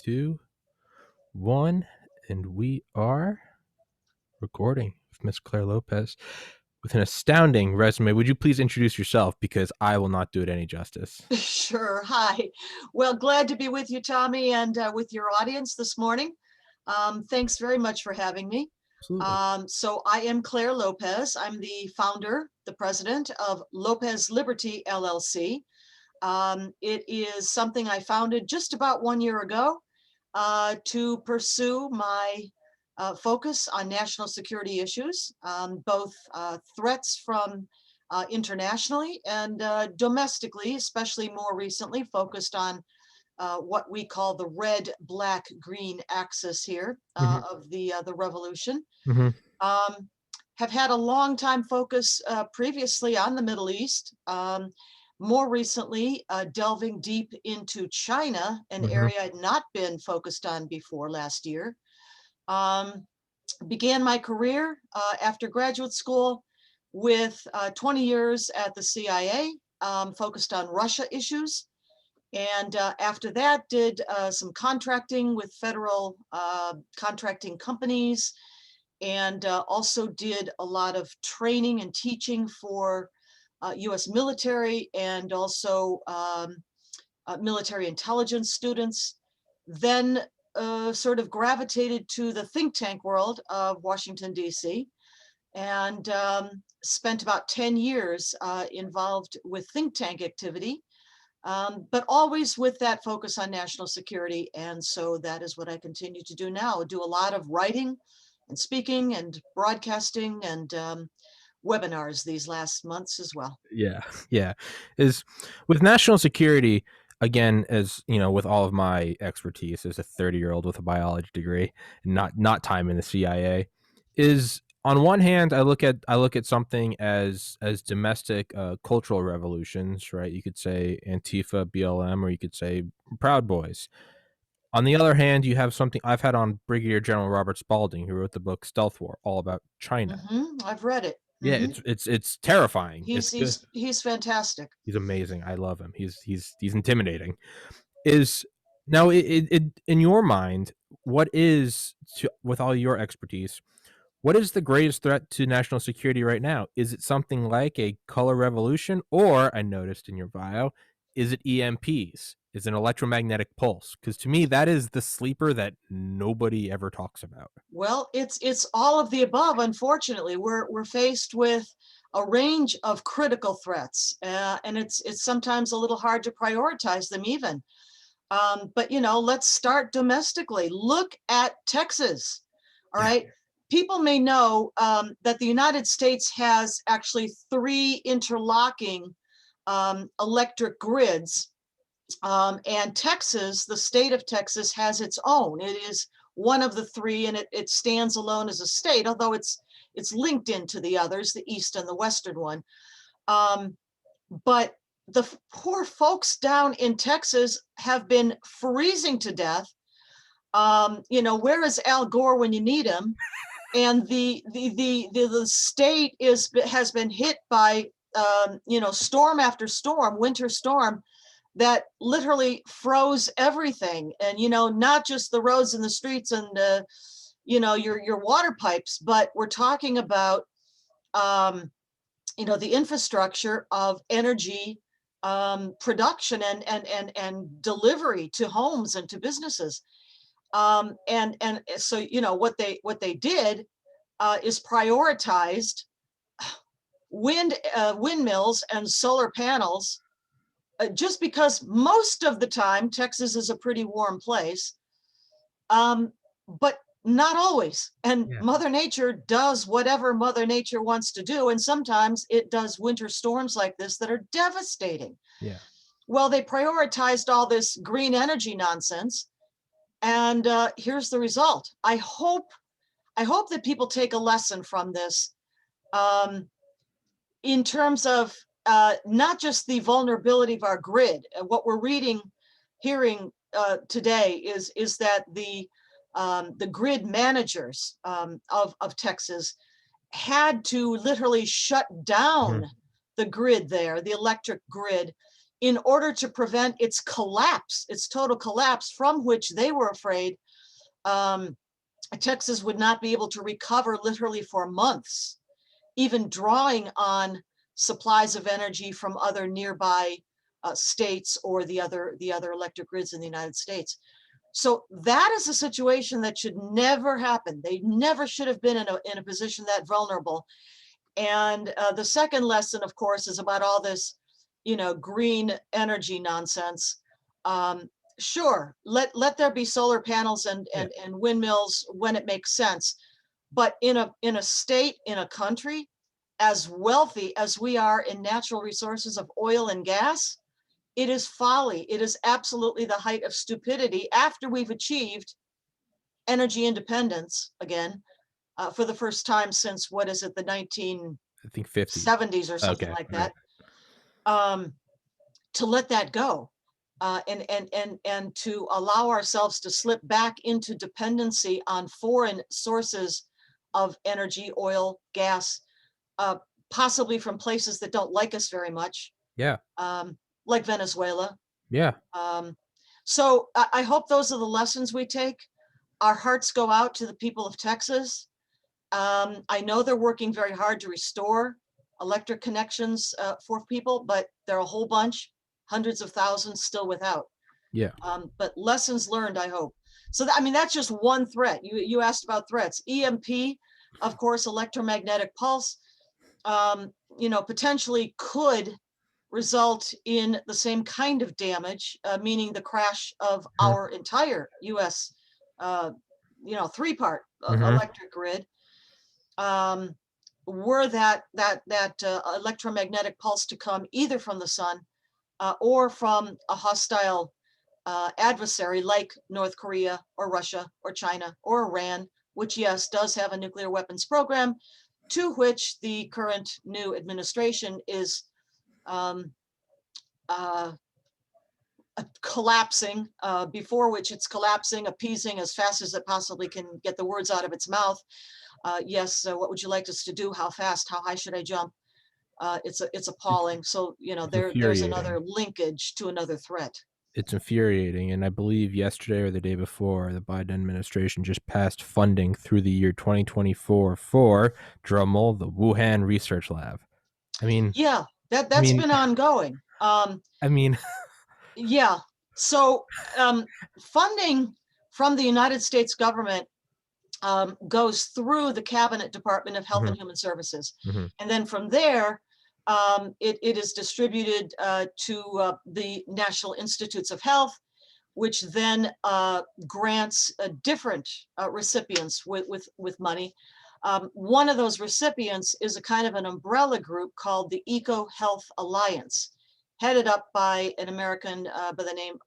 2, 1, and we are recording with Miss Claire Lopez with an astounding resume. Would you please introduce yourself, because I will not do it any justice? Sure. Hi. Well, glad to be with you, Tommy, and with your audience this morning. Thanks very much for having me. Absolutely. So I am Claire Lopez. I'm the founder, the president of Lopez Liberty, LLC. It is something I founded just about 1 year ago to pursue my focus on national security issues, both threats from internationally and domestically, especially more recently focused on what we call the red, black, green axis here of the revolution. Mm-hmm. Have had a long time focus previously on the Middle East. More recently, delving deep into China, an Mm-hmm. area I'd not been focused on before last year. Began my career after graduate school with 20 years at the CIA, focused on Russia issues. And after that, did some contracting with federal contracting companies, and also did a lot of training and teaching for US military and also military intelligence students. Then sort of gravitated to the think tank world of Washington, D.C., and spent about 10 years involved with think tank activity, but always with that focus on national security. And so that is what I continue to do now. Do a lot of writing and speaking and broadcasting and webinars these last months as well. Yeah. Is with national security, again, as you know, with all of my expertise as a 30-year-old with a biology degree, and not time in the CIA, is on one hand, I look at something as domestic cultural revolutions, right? You could say Antifa, BLM, or you could say Proud Boys. On the other hand, you have something I've had on Brigadier General Robert Spalding, who wrote the book Stealth War, all about China. I've read it. Yeah, it's terrifying. He's It's good. he's he's fantastic. He's amazing. I love him. He's intimidating. Is now in your mind, what is with all your expertise, what is the greatest threat to national security right now? Is it something like a color revolution, or I noticed in your bio, is it EMPs? Is it an electromagnetic pulse? Because to me, that is the sleeper that nobody ever talks about. Well, it's all of the above. Unfortunately, we're faced with a range of critical threats, and it's sometimes a little hard to prioritize them even. But let's start domestically. Look at Texas. All Yeah. right. People may know that the United States has actually three interlocking electric grids. And Texas, the state of Texas, has its own. It is one of the three, and it stands alone as a state, although it's linked into the others, the east and the western one. But the poor folks down in Texas have been freezing to death. Where is Al Gore when you need him? And the state has been hit by storm after storm, winter storm, that literally froze everything. And not just the roads and the streets and your water pipes, but we're talking about the infrastructure of energy production and delivery to homes and to businesses. And so what they did is prioritized windmills and solar panels, just because most of the time Texas is a pretty warm place, but not always. And Yeah. Mother Nature does whatever Mother Nature wants to do, and sometimes it does winter storms like this that are devastating. Yeah. Well, they prioritized all this green energy nonsense, and here's the result. I hope that people take a lesson from this, in terms of not just the vulnerability of our grid. What we're hearing today is that the grid managers of Texas had to literally shut down Mhm. the grid there, the electric grid, in order to prevent its collapse, its total collapse, from which they were afraid Texas would not be able to recover literally for months, even drawing on supplies of energy from other nearby states or the other electric grids in the United States. So that is a situation that should never happen. They never should have been in a position that vulnerable. And the second lesson, of course, is about all this, green energy nonsense. Sure, let there be solar panels and windmills when it makes sense. But in a state, in a country as wealthy as we are in natural resources of oil and gas, it is folly. It is absolutely the height of stupidity after we've achieved energy independence again for the first time since, what is it, the 1970s I think 50s or something like that. Right. To let that go and to allow ourselves to slip back into dependency on foreign sources of energy, oil, gas, possibly from places that don't like us very much. Yeah. Like Venezuela. Yeah. So I hope those are the lessons we take. Our hearts go out to the people of Texas. I know they're working very hard to restore electric connections for people, but there are a whole bunch, hundreds of thousands still without. Yeah. But lessons learned, I hope. So that's just one threat. You asked about threats. EMP, of course, electromagnetic pulse, potentially could result in the same kind of damage, meaning the crash of our entire U.S. Three-part electric grid. Were that electromagnetic pulse to come either from the sun or from a hostile adversary like North Korea or Russia or China or Iran, which, yes, does have a nuclear weapons program, to which the current new administration is collapsing, before which it's collapsing, appeasing as fast as it possibly can get the words out of its mouth. Yes, what would you like us to do? How fast? How high should I jump? It's appalling. So, there's another linkage to another threat. It's infuriating. And I believe yesterday or the day before, the Biden administration just passed funding through the year 2024 for, drumroll, the Wuhan Research Lab. Yeah, that's been ongoing. Yeah. So funding from the United States government goes through the Cabinet Department of Health and Human Services. And then from there, it is distributed to the National Institutes of Health, which then grants different recipients with money. One of those recipients is a kind of an umbrella group called the Eco Health Alliance, headed up by an American by the name,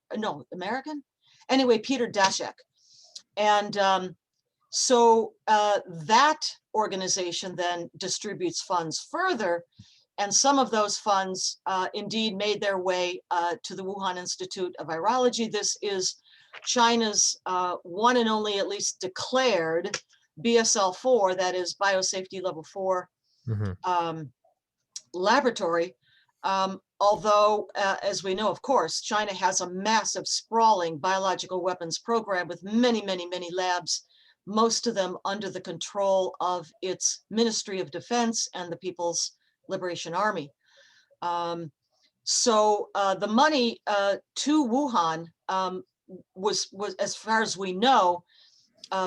Peter Daszak. And so that organization then distributes funds further, and some of those funds indeed made their way to the Wuhan Institute of Virology. This is China's one and only, at least declared, BSL-4, that is Biosafety Level 4 laboratory. Although, as we know, of course, China has a massive, sprawling biological weapons program with many, many, many labs, most of them under the control of its Ministry of Defense and the People's Liberation Army. So the money to Wuhan was, as far as we know,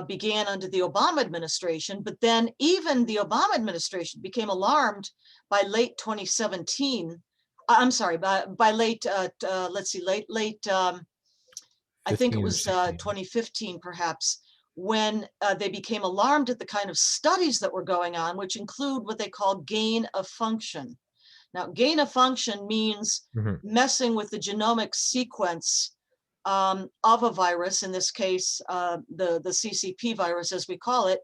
began under the Obama administration, but then even the Obama administration became alarmed by late 2017. I'm sorry, by late, let's see, late, I think it was 2015 perhaps, when they became alarmed at the kind of studies that were going on, which include what they call gain of function. Now, gain of function means messing with the genomic sequence of a virus, in this case, the CCP virus, as we call it,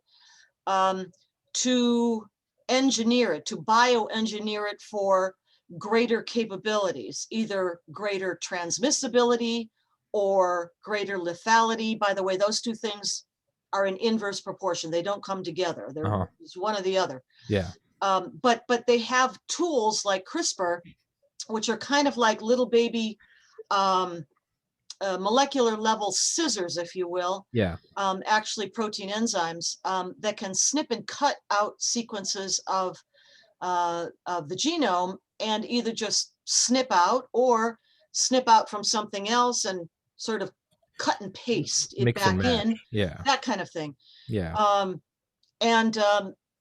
to engineer it, to bioengineer it for greater capabilities, either greater transmissibility or greater lethality. By the way, those two things are in inverse proportion. They don't come together. It's one or the other. Yeah. But they have tools like CRISPR which are kind of like little baby um, molecular level scissors, if you will, Yeah. actually protein enzymes that can snip and cut out sequences of the genome and either just snip out or snip out from something else and sort of cut and paste it Mix and back match. in, Yeah. that kind of thing. Yeah. Um, and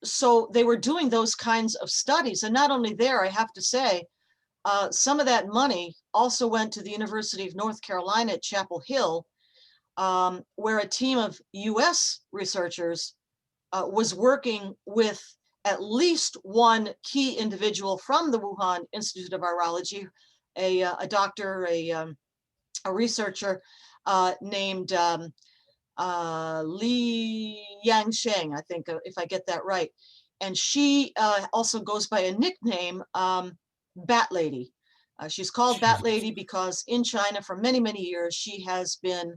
so they were doing those kinds of studies. And not only there, I have to say, some of that money also went to the University of North Carolina at Chapel Hill, where a team of US researchers was working with at least one key individual from the Wuhan Institute of Virology, a doctor, a researcher named Li Yangsheng, I think, if I get that right. And she also goes by a nickname, Bat Lady. She's called Bat Lady because in China for many, many years, she has been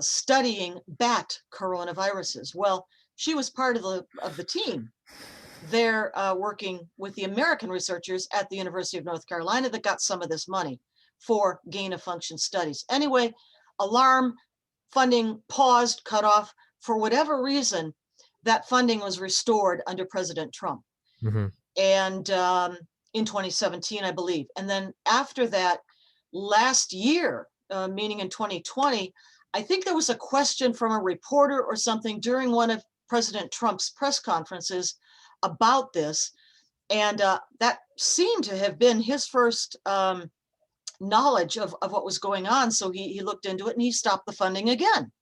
studying bat coronaviruses. Well, she was part of the team. They're working with the American researchers at the University of North Carolina that got some of this money for gain of function studies. Anyway, alarm, funding paused, cut off. For whatever reason, that funding was restored under President Trump. Mm-hmm. And in 2017, I believe. And then after that, last year, meaning in 2020, I think there was a question from a reporter or something during one of President Trump's press conferences about this. And that seemed to have been his first knowledge of what was going on. So he looked into it and he stopped the funding again.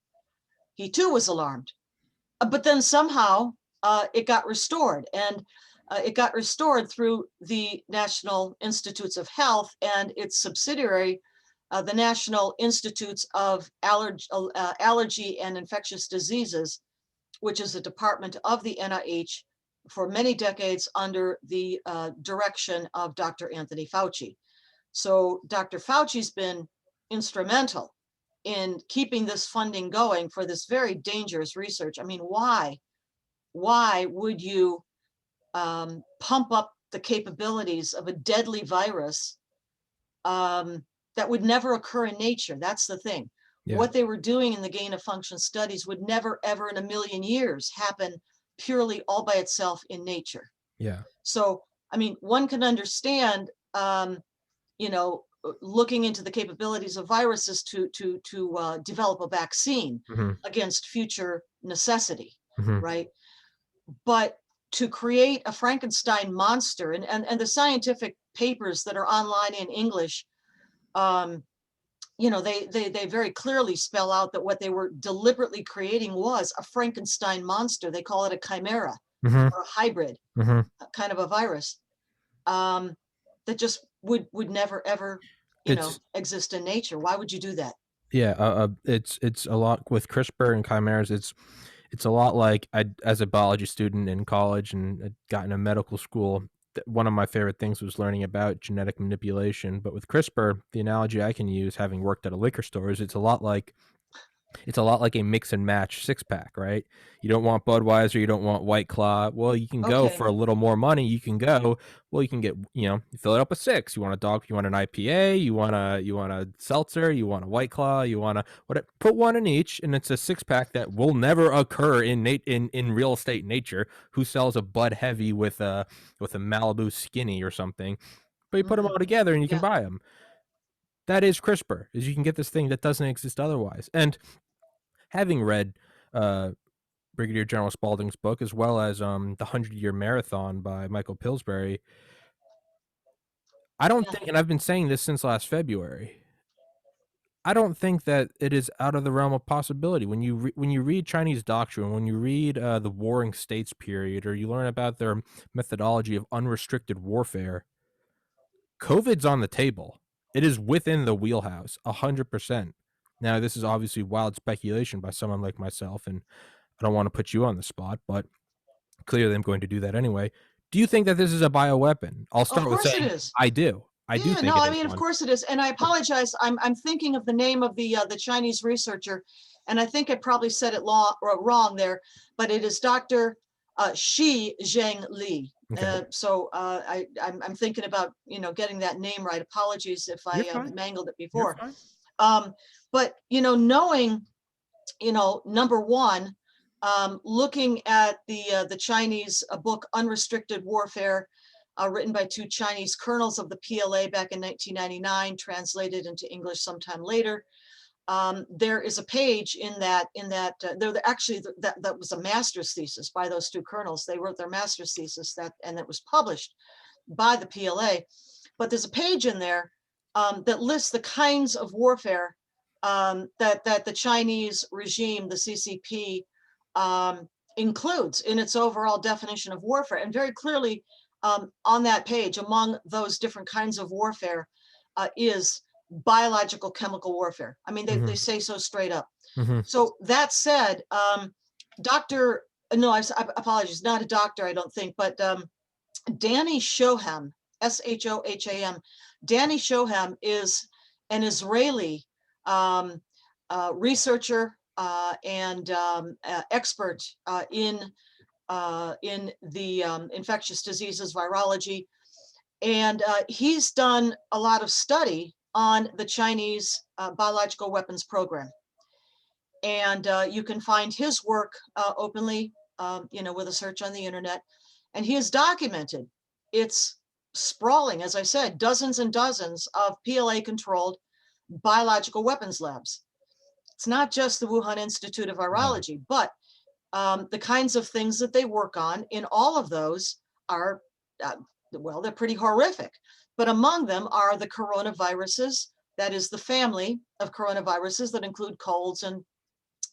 He too was alarmed. But then somehow it got restored. And it got restored through the National Institutes of Health and its subsidiary, the National Institutes of Allergy and Infectious Diseases, which is a department of the NIH for many decades under the direction of Dr. Anthony Fauci. So Dr. Fauci's been instrumental in keeping this funding going for this very dangerous research. I mean, why would you pump up the capabilities of a deadly virus that would never occur in nature? That's the thing. Yeah. What they were doing in the gain of function studies would never, ever in a million years happen purely all by itself in nature. Yeah. So, I mean, one can understand, looking into the capabilities of viruses to develop a vaccine Mm-hmm. against future necessity, Mm-hmm. right? But to create a Frankenstein monster, and the scientific papers that are online in English, they very clearly spell out that what they were deliberately creating was a Frankenstein monster. They call it a chimera, Mm-hmm. or a hybrid, Mm-hmm. kind of a virus that just would never ever, exist in nature. Why would you do that? Yeah, it's a lot with CRISPR and chimeras. It's a lot like as a biology student in college and I'd gotten a medical school. One of my favorite things was learning about genetic manipulation. But with CRISPR, the analogy I can use, having worked at a liquor store, is it's a lot like a mix and match 6-pack, right? You don't want Budweiser, you don't want White Claw. Well, you can go Okay. for a little more money. You can go, well, you can get, you fill it up with 6. You want you want an IPA, you want a seltzer, you want a White Claw, you want put one in each, and it's a 6-pack that will never occur in real estate nature. Who sells a Bud Heavy with a Malibu Skinny or something? But you put them all together and you can buy them. That is CRISPR, is you can get this thing that doesn't exist otherwise. And having read Brigadier General Spaulding's book, as well as the 100-Year Marathon by Michael Pillsbury, I don't think, and I've been saying this since last February, I don't think that it is out of the realm of possibility. When you read Chinese doctrine, when you read the Warring States period, or you learn about their methodology of unrestricted warfare, COVID's on the table. It is within the wheelhouse, 100%. Now, this is obviously wild speculation by someone like myself, and I don't want to put you on the spot, but clearly I'm going to do that anyway. Do you think that this is a bioweapon? I'll start with saying I do. I do think it is of course it is. And I apologize. I'm thinking of the name of the Chinese researcher, and I think I probably said it wrong there, but it is Dr. Shi Zheng Li. Okay. I'm thinking about, getting that name right. Apologies if You're I fine. mangled it You're before. fine. Um, but, knowing, number one, looking at the Chinese book Unrestricted Warfare, written by two Chinese colonels of the PLA back in 1999, translated into English sometime later. There is a page in that that was a master's thesis by those two colonels. They wrote their master's thesis and it was published by the PLA. But there's a page in there that lists the kinds of warfare that the Chinese regime, the CCP, includes in its overall definition of warfare. And very clearly on that page, among those different kinds of warfare is biological chemical warfare. I mean, they say so straight up. So that said, Dr. No, I apologize, not a doctor, I don't think, but Danny Shoham, Shoham, Danny Shoham is an Israeli researcher and expert in the infectious diseases virology. And he's done a lot of study on the Chinese biological weapons program. And you can find his work openly, with a search on the internet. And he has documented its sprawling, as I said, dozens and dozens of PLA-controlled biological weapons labs. It's not just the Wuhan Institute of Virology, but the kinds of things that they work on in all of those are, well, they're pretty horrific. But among them are the coronaviruses, that is the family of coronaviruses that include colds and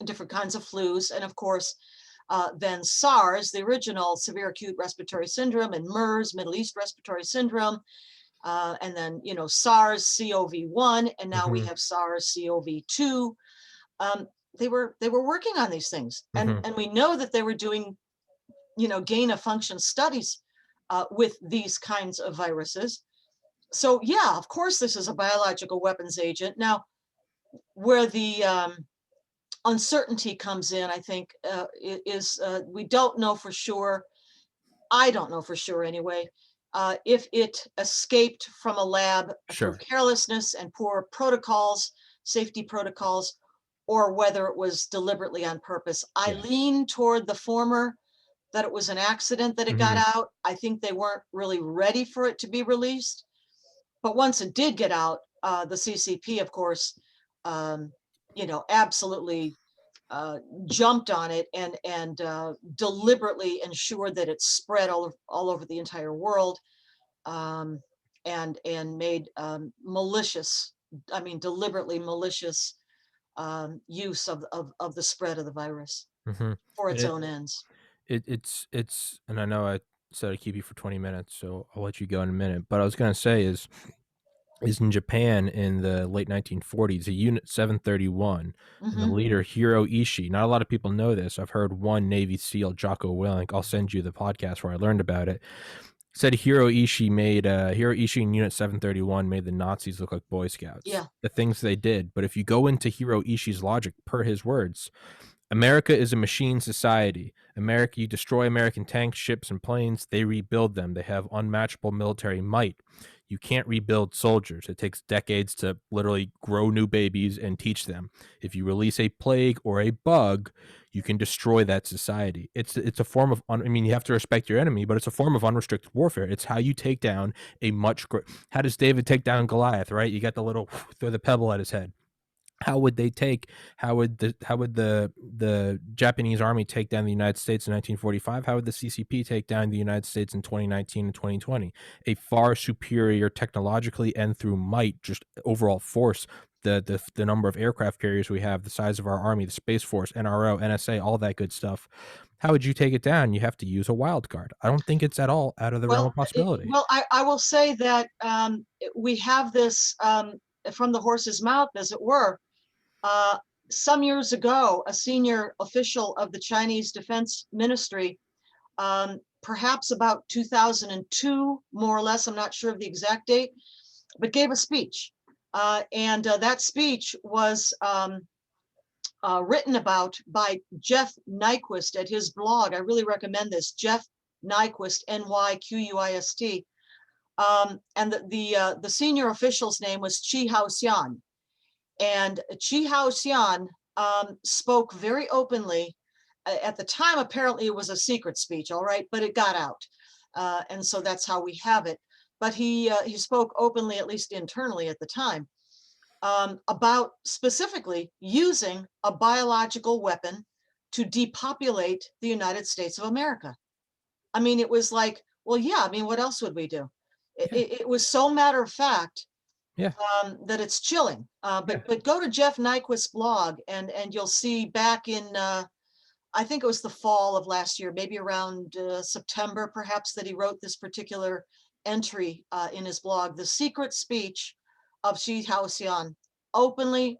different kinds of flus, and of course, then SARS, the original severe acute respiratory syndrome, and MERS, Middle East respiratory syndrome, and then SARS-CoV-1, and now we have SARS-CoV-2. They were working on these things, and we know that they were doing, gain of function studies with these kinds of viruses. So yeah, of course, this is a biological weapons agent. Now, where the uncertainty comes in, I think, is we don't know for sure. I don't know for sure anyway, if it escaped from a lab through carelessness and poor protocols, safety protocols, or whether it was deliberately on purpose. I lean toward the former, that it was an accident that it got out. I think they weren't really ready for it to be released. But once it did get out, the CCP, of course, absolutely jumped on it and deliberately ensured that it spread all over the entire world, and made malicious, deliberately malicious use of the spread of the virus for its own ends. It's and I know I said I'd keep you for 20 minutes, so I'll let you go in a minute. But I was gonna say is in Japan in the late 1940s, a Unit 731, and the leader Hiro Ishii. Not a lot of people know this. I've heard one Navy SEAL, Jocko Willink. I'll send you the podcast where I learned about it. Said Hiro Ishii in Unit 731 made the Nazis look like Boy Scouts. Yeah. The things they did. But if you go into Hiro Ishii's logic, per his words, America is a machine society. You destroy American tanks, ships, and planes, they rebuild them. They have unmatchable military might. You can't rebuild soldiers. It takes decades to literally grow new babies and teach them. If you release a plague or a bug, you can destroy that society. It's a form of, you have to respect your enemy, but it's a form of unrestricted warfare. It's how you take down how does David take down Goliath, right? You got the little, throw the pebble at his head. How would the Japanese army take down the United States in 1945? How would the CCP take down the United States in 2019 and 2020? A far superior technologically and through might, just overall force, the number of aircraft carriers we have, the size of our army, the Space Force, NRO, NSA, all that good stuff. How would you take it down? You have to use a wild card. I don't think it's at all out of the realm of possibility. I will say that we have this from the horse's mouth, as it were. Some years ago, a senior official of the Chinese Defense Ministry, perhaps about 2002, more or less, I'm not sure of the exact date, but gave a speech. And that speech was written about by Jeff Nyquist at his blog. I really recommend this, Jeff Nyquist, Nyquist. And the senior official's name was Chi Hao-xian. And Chi Hao-xian spoke very openly. At the time, apparently it was a secret speech, all right, but it got out. And so that's how we have it. But he spoke openly, at least internally at the time, about specifically using a biological weapon to depopulate the United States of America. I mean, it was like, well, yeah, I mean, what else would we do? It was so matter of fact Yeah. that it's chilling. But go to Jeff Nyquist's blog and you'll see back in, I think it was the fall of last year, maybe around September, perhaps, that he wrote this particular entry in his blog, The Secret Speech of Chi Hao-xian, openly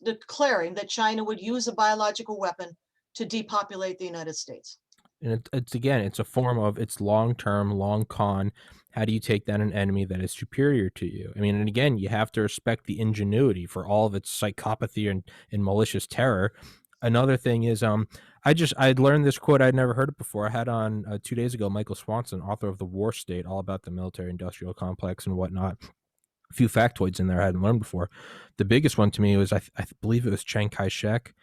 declaring that China would use a biological weapon to depopulate the United States. And it's a form of, it's long-term, long con. How do you take down an enemy that is superior to you? I mean, and again, you have to respect the ingenuity for all of its psychopathy and malicious terror. Another thing is, I'd learned this quote. I'd never heard it before. I had on 2 days ago Michael Swanson, author of The War State, all about the military-industrial complex and whatnot. A few factoids in there I hadn't learned before. The biggest one to me was, I believe it was Chiang Kai-shek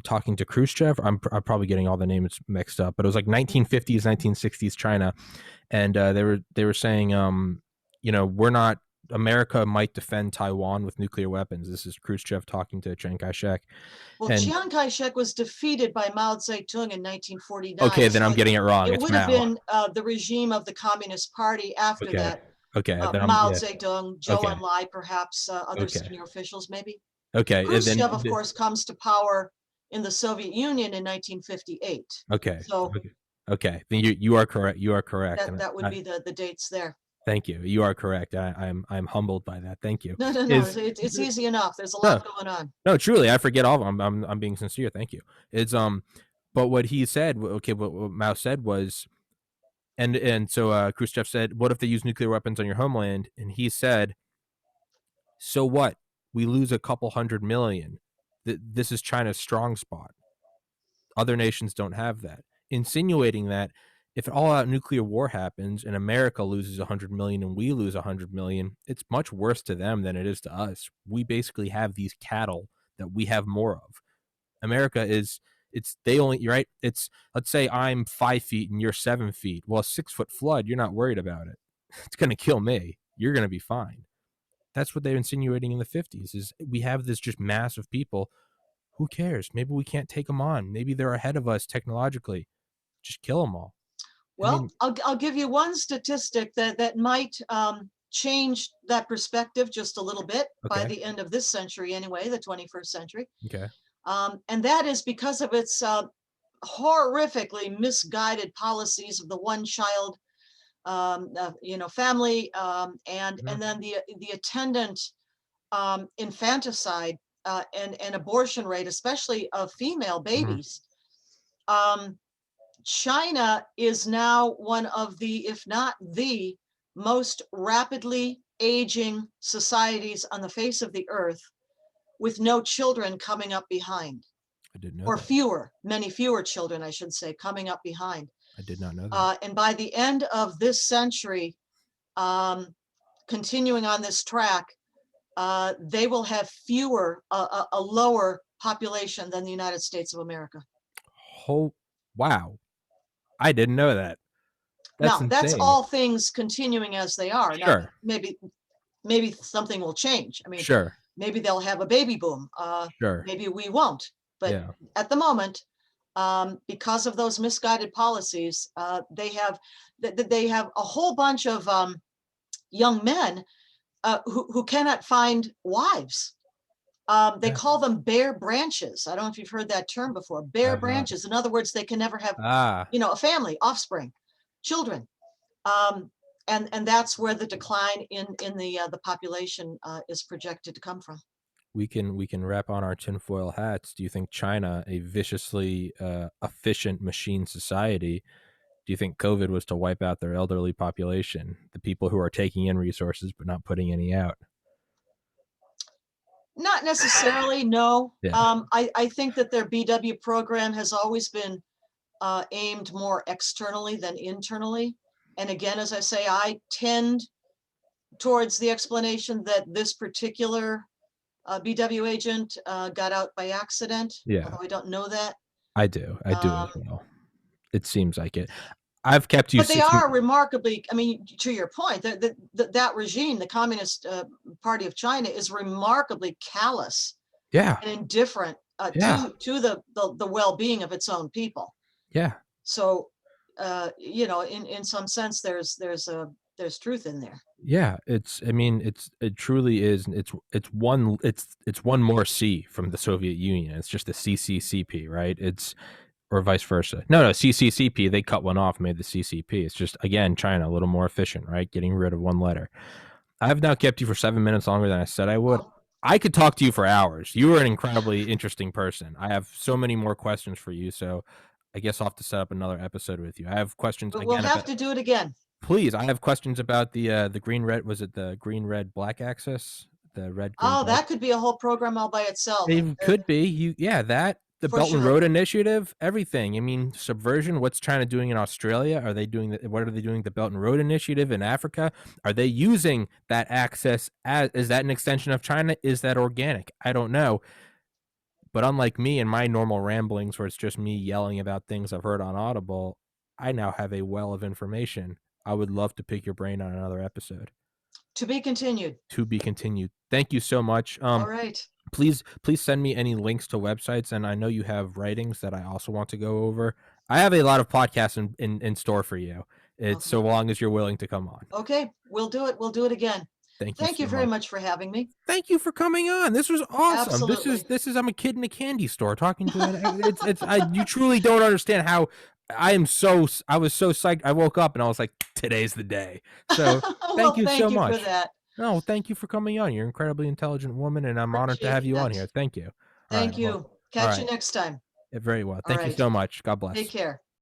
talking to Khrushchev. I'm probably getting all the names mixed up, but it was like 1950s, 1960s China, and they were saying, America might defend Taiwan with nuclear weapons. This is Khrushchev talking to Chiang Kai-shek. Well, And Chiang Kai-shek was defeated by Mao Zedong in 1949. okay, then I'm getting it wrong. It It's would have Mao. been the regime of the Communist Party after Okay. that. Okay. Mao Zedong, Zhou Okay. Enlai, perhaps other Okay. senior officials, maybe. Okay. Khrushchev, of course, comes to power in the Soviet Union in 1958. Okay. So okay. Then you are correct. You are correct. that would be the dates there. Thank you. You are correct. I'm humbled by that. Thank you. No. It's easy enough. There's a lot going on. No, truly, I forget all of them. I'm being sincere. Thank you. It's but what he said, okay, what Mao said was, and so Khrushchev said, "What if they use nuclear weapons on your homeland?" And he said, "So what? We lose a couple 100 million. This is China's strong spot. Other nations don't have that." Insinuating that if an all-out nuclear war happens and America loses 100 million and we lose 100 million, it's much worse to them than it is to us. We basically have these cattle that we have more of. America is, you're right. It's, let's say I'm 5 feet and you're 7 feet. Well, a 6-foot flood, you're not worried about it. It's going to kill me. You're going to be fine. That's what they're insinuating in the 50s, is we have this just mass of people. Who cares? Maybe we can't take them on. Maybe they're ahead of us technologically. Just kill them all. Well, I'll give you one statistic that might change that perspective just a little bit by the end of this century anyway, the 21st century. Okay. And that is because of its horrifically misguided policies of the one-child, family, and then the attendant infanticide and abortion rate, especially of female babies. China is now one of the, if not the most rapidly aging societies on the face of the earth, with no children coming up behind. I didn't know or that. Many fewer children, I should say, coming up behind. I did not know that. And by the end of this century, continuing on this track, they will have a lower population than the United States of America. Oh, wow. I didn't know that. That's all things continuing as they are. Sure. Now, maybe something will change. I mean, sure. Maybe they'll have a baby boom. Sure. Maybe we won't. But at the moment, because of those misguided policies, they have a whole bunch of young men who cannot find wives. They call them bare branches. I don't know if you've heard that term before. Bare branches. In other words, they can never have, a family, offspring, children. And that's where the decline in the population is projected to come from. We can wrap on our tinfoil hats. Do you think China, a viciously efficient machine society, do you think COVID was to wipe out their elderly population, the people who are taking in resources but not putting any out? Not necessarily, no. Yeah. I think that their BW program has always been aimed more externally than internally. And again, as I say, I tend towards the explanation that this particular BW agent got out by accident, Yeah, although I don't know that. I do. I do as Um, well. It seems like it. I've kept you but they 6 are remarkably, I mean, to your point, that regime, the Communist Party of China, is remarkably callous Yeah. and indifferent Yeah. to the well-being of its own people. Yeah. So, you know, in some sense, there's truth in there. Yeah, I mean, it truly is. It's one more C from the Soviet Union. It's just the CCCP, right? It's or vice versa. No, CCCP, they cut one off, made the CCP. It's just again China a little more efficient, right? Getting rid of one letter. I've now kept you for 7 minutes longer than I said I would. Oh, I could talk to you for hours. You are an incredibly interesting person. I have so many more questions for you, so I guess I'll have to set up another episode with you. I have questions but we'll again have about to do it again. please, I have questions about the green red was it the green red black axis? The red green Oh, black. that could be a whole program all by itself, It could be. That the for Belt and sure. Road Initiative, everything. I mean, subversion, what's China doing in Australia? Are they doing what are they doing the Belt and Road Initiative in Africa? Are they using that access as is that an extension of China? Is that organic? I don't know. But unlike me and my normal ramblings where it's just me yelling about things I've heard on Audible, I now have a well of information. I would love to pick your brain on another episode. To be continued. To be continued. Thank you so much. All right. Please send me any links to websites, and I know you have writings that I also want to go over. I have a lot of podcasts in store for you. It's Okay. so long as you're willing to come on. Okay, we'll do it. We'll do it again. Thank you Thank you so very much. much for having me. Thank you for coming on. This was awesome. Absolutely. This is I'm a kid in a candy store talking to an it's you truly don't understand how I was so psyched. I woke up and I was like, today's the day. So thank Well, you so thank you for much. that. No, thank you for coming on. You're an incredibly intelligent woman, and I'm honored to Appreciate have you on that. here. Thank you. All right. Thank Well, you. all Catch you right. next time. Very well. All Thank you right. so much. God Take bless. care.